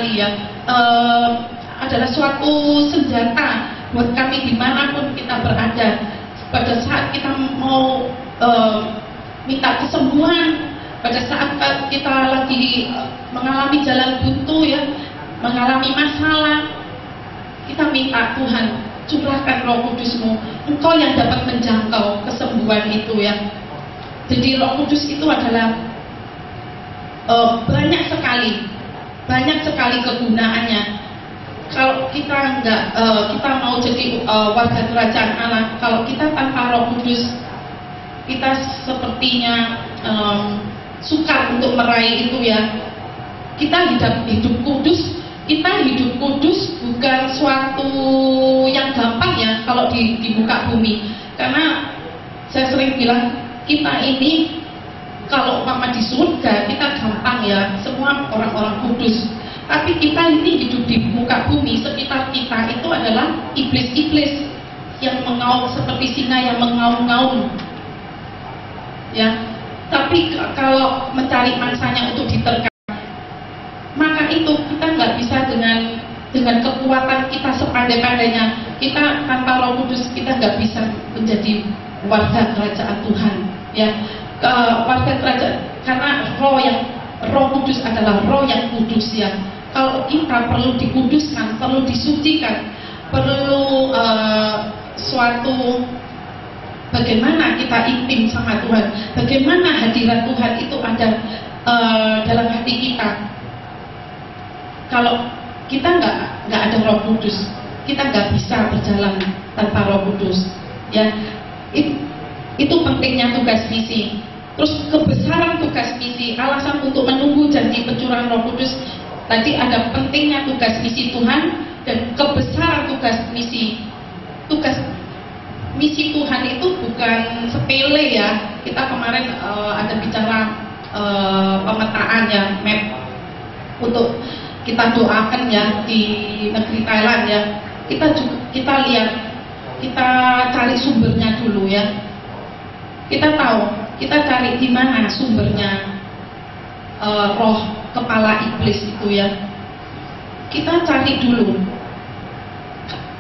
sekali ya, adalah suatu senjata buat kami dimanapun kita berada. Pada saat kita mau minta kesembuhan, pada saat kita lagi mengalami jalan buntu ya, mengalami masalah, kita minta Tuhan, curahkan Roh Kudus-Mu, Engkau yang dapat menjangkau kesembuhan itu ya. Jadi Roh Kudus itu adalah banyak sekali kegunaannya. Kalau kita kita mau jadi warga kerajaan Allah, kalau kita tanpa Roh Kudus, kita sepertinya sukar untuk meraih itu ya. Kita hidup kudus, bukan suatu yang gampang ya kalau di muka bumi. Karena saya sering bilang, kita ini kalau mama di surga kita gampang ya, semua orang-orang kudus. Tapi kita ini hidup di muka bumi, sekitar kita itu adalah iblis-iblis yang mengaum seperti singa yang mengaum-ngaum ya. Tapi kalau mencari mangsanya untuk diterkam, maka itu kita nggak bisa dengan kekuatan kita sepandai-pandainya. Kita tanpa Roh Kudus kita nggak bisa menjadi warga kerajaan Tuhan ya. Warga kerajaan, karena Roh Kudus adalah Roh yang kudus ya. Kalau kita perlu dikuduskan, perlu disucikan, perlu suatu bagaimana kita intim sama Tuhan, bagaimana hadirat Tuhan itu ada dalam hati kita. Kalau kita nggak ada Roh Kudus, kita nggak bisa berjalan tanpa Roh Kudus ya. Itu pentingnya tugas misi. Terus kebesaran tugas misi, alasan untuk menunggu janji pencurahan Roh Kudus. Tadi ada pentingnya tugas misi Tuhan dan kebesaran tugas misi. Tugas misi Tuhan itu bukan sepele ya. Kita kemarin ada bicara pemetaan ya, map untuk kita doakan ya di negeri Thailand ya. Kita lihat, kita cari sumbernya dulu ya. Kita tahu, kita cari di mana sumbernya roh kepala iblis itu ya. Kita cari dulu.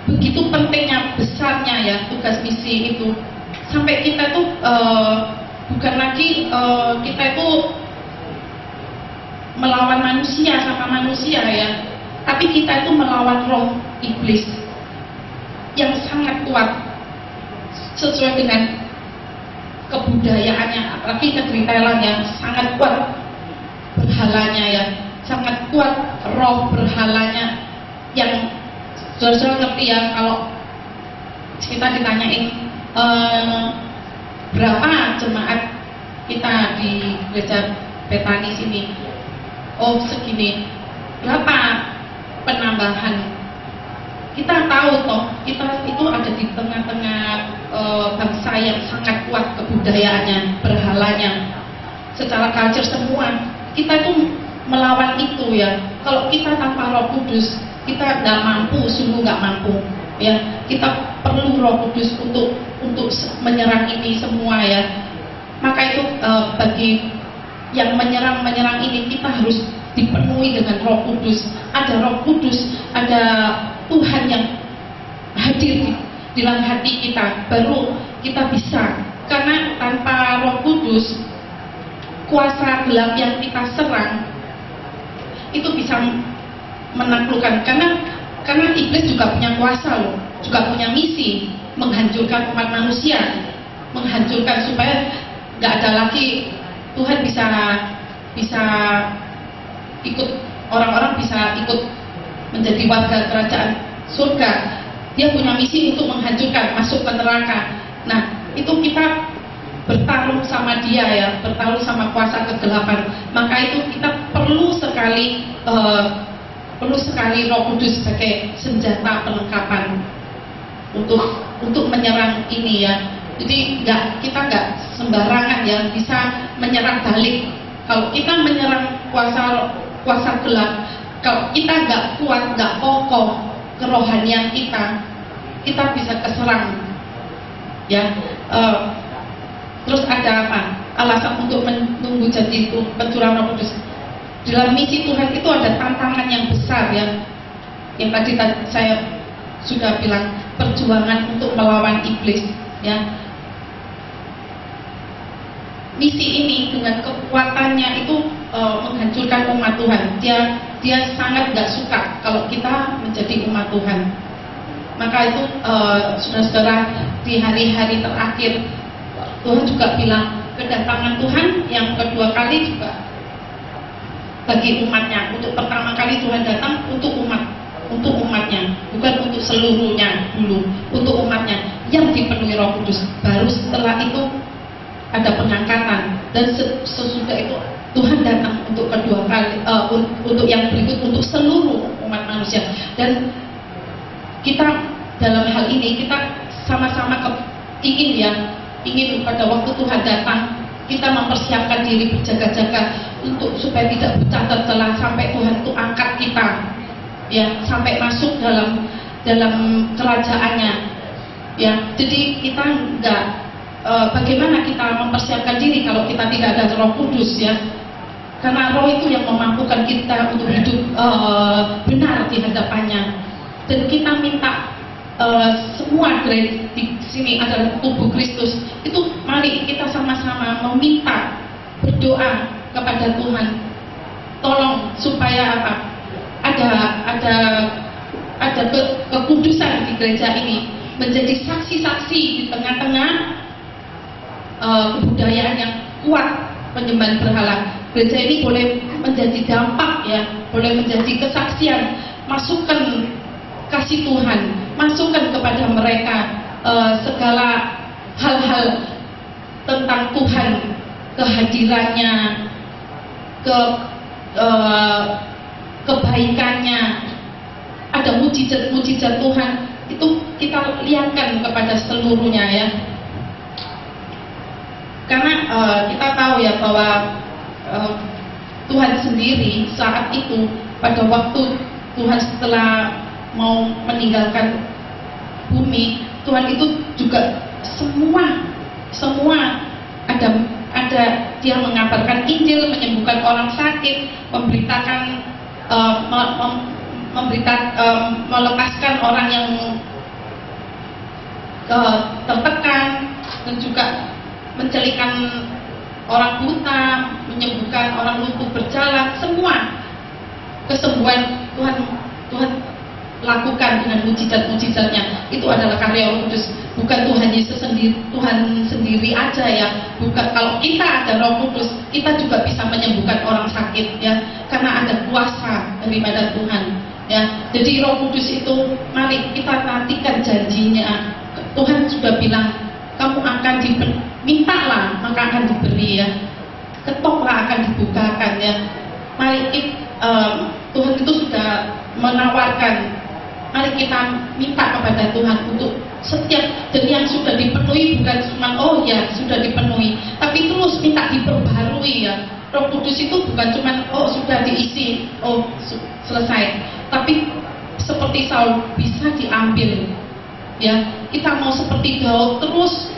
Begitu pentingnya, besarnya ya tugas misi itu. Sampai kita tuh bukan lagi kita itu melawan manusia sama manusia ya, tapi kita itu melawan roh iblis yang sangat kuat sesuai dengan kebudayaannya. Apalagi negeri Thailand yang sangat kuat berhalanya ya, sangat kuat roh berhalanya. Yang saudara ngerti ya, kalau kita ditanyain berapa jemaat kita di gereja Betani sini, oh segini, berapa penambahan. Kita tahu toh, kita itu ada di tengah-tengah bangsa yang sangat kuat kebudayaannya, berhalanya, secara culture semua. Kita itu melawan itu ya. Kalau kita tanpa Roh Kudus, kita nggak mampu, sungguh nggak mampu ya. Kita perlu Roh Kudus untuk menyerang ini semua ya. Maka itu bagi yang menyerang ini, kita harus dipenuhi dengan Roh Kudus. Ada Roh Kudus, ada Tuhan yang hadir di dalam hati kita, baru kita bisa. Karena tanpa Roh Kudus, kuasa gelap yang kita serang itu bisa menaklukkan. Karena iblis juga punya kuasa loh, juga punya misi menghancurkan umat manusia, menghancurkan supaya nggak ada lagi. Tuhan bisa ikut, orang-orang bisa ikut menjadi warga kerajaan surga. Dia punya misi untuk menghancurkan, masuk ke neraka. Nah, itu kita bertarung sama dia ya, bertarung sama kuasa kegelapan. Maka itu kita perlu sekali Roh Kudus sebagai senjata perlengkapan untuk menyerang ini ya. Jadi kita nggak sembarangan ya bisa menyerang balik. Kalau kita menyerang kuasa gelap, kalau kita nggak kuat, nggak kokoh kerohanian kita bisa keserang ya. Terus ada apa? Alasan untuk menunggu janji itu pencurahan Roh Kudus. dalam misi Tuhan itu ada tantangan yang besar ya. Yang tadi saya sudah bilang, perjuangan untuk melawan iblis ya. Misi ini dengan kekuatannya itu menghancurkan umat Tuhan. Dia sangat gak suka kalau kita menjadi umat Tuhan. Maka itu saudara-saudara, di hari-hari terakhir Tuhan juga bilang kedatangan Tuhan yang kedua kali juga bagi umatnya. Untuk pertama kali Tuhan datang untuk umatnya, bukan untuk seluruhnya dulu, untuk umatnya yang dipenuhi Roh Kudus. Baru setelah itu ada pengangkatan, dan sesudah itu Tuhan datang untuk kedua kali, untuk yang berikut, untuk seluruh umat manusia. Dan kita dalam hal ini kita sama-sama ingin pada waktu Tuhan datang kita mempersiapkan diri, berjaga-jaga untuk supaya tidak bercacat celah sampai Tuhan itu angkat kita ya, sampai masuk dalam kerajaannya ya. Jadi kita enggak bagaimana kita mempersiapkan diri kalau kita tidak ada Roh Kudus ya, karena Roh itu yang memampukan kita untuk hidup benar di hadapannya. Dan kita minta semua di sini adalah tubuh Kristus. Itu mari kita sama-sama meminta, berdoa kepada Tuhan, tolong supaya apa? Ada kekudusan di gereja ini, menjadi saksi-saksi di tengah-tengah kebudayaan yang kuat penyembahan berhala. Gereja ini boleh menjadi dampak ya, boleh menjadi kesaksian. Masukkan kasih Tuhan, masukkan kepada mereka segala hal-hal tentang Tuhan, kehadirannya, kebaikannya, ada mujizat-mujizat Tuhan, itu kita lihatkan kepada seluruhnya ya. Karena kita tahu ya bahwa Tuhan sendiri saat itu, pada waktu Tuhan setelah mau meninggalkan bumi, Tuhan itu juga semua ada dia mengabarkan Injil, menyembuhkan orang sakit, memberitakan melepaskan orang yang tertekan, dan juga mencelikan orang buta, menyembuhkan orang lumpuh berjalan. Semua kesembuhan Tuhan lakukan dengan mujizat-mujizatnya. Itu adalah karya Roh Kudus, bukan Tuhan Yesus sendiri, Tuhan sendiri aja ya. Bukan, kalau kita ada Roh Kudus, kita juga bisa menyembuhkan orang sakit ya, karena ada kuasa daripada Tuhan ya. Jadi Roh Kudus itu, mari kita nantikan janjinya. Tuhan juga bilang, kamu akan mintalah maka akan diberi ya, ketoklah akan dibukakan ya. Mari Tuhan itu sudah menawarkan, mari kita minta kepada Tuhan untuk setiap, dan yang sudah dipenuhi bukan cuma oh ya sudah dipenuhi, tapi terus minta diperbarui ya. Roh Kudus itu bukan cuma oh sudah diisi, oh selesai, tapi seperti Saul bisa diambil ya. Kita mau seperti Daud terus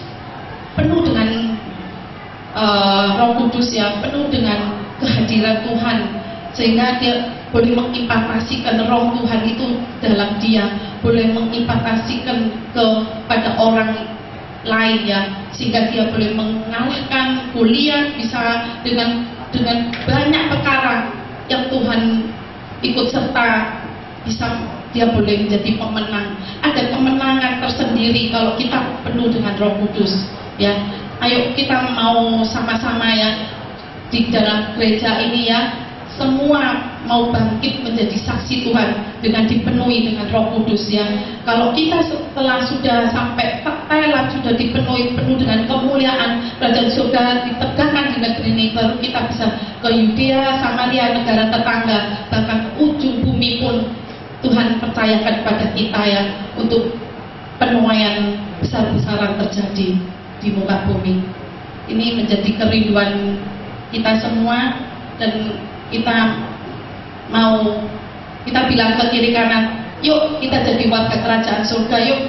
penuh dengan Roh Kudus ya, penuh dengan kehadiran Tuhan, sehingga dia boleh mengimpartasikan Roh Tuhan itu dalam dia, boleh mengimpartasikan kepada orang lain ya, sehingga dia boleh mengalahkan Goliat, bisa dengan banyak perkara yang Tuhan ikut serta, bisa dia boleh menjadi pemenang. Ada kemenangan tersendiri kalau kita penuh dengan Roh Kudus ya. Ayo kita mau sama-sama ya di dalam gereja ini ya, semua mau bangkit menjadi saksi Tuhan dengan dipenuhi dengan Roh Kudus ya. Kalau kita setelah sudah sampai Thailand, sudah dipenuhi penuh dengan kemuliaan, kerajaan surga ditegakkan di negeri ini, baru kita bisa ke Yudea, Samaria, negara tetangga, bahkan ujung bumi pun Tuhan percayakan kepada kita ya, untuk penuaian besar-besaran terjadi di muka bumi. Ini menjadi kerinduan kita semua, dan kita bilang ke kiri kanan, yuk kita jadi warga kerajaan surga, yuk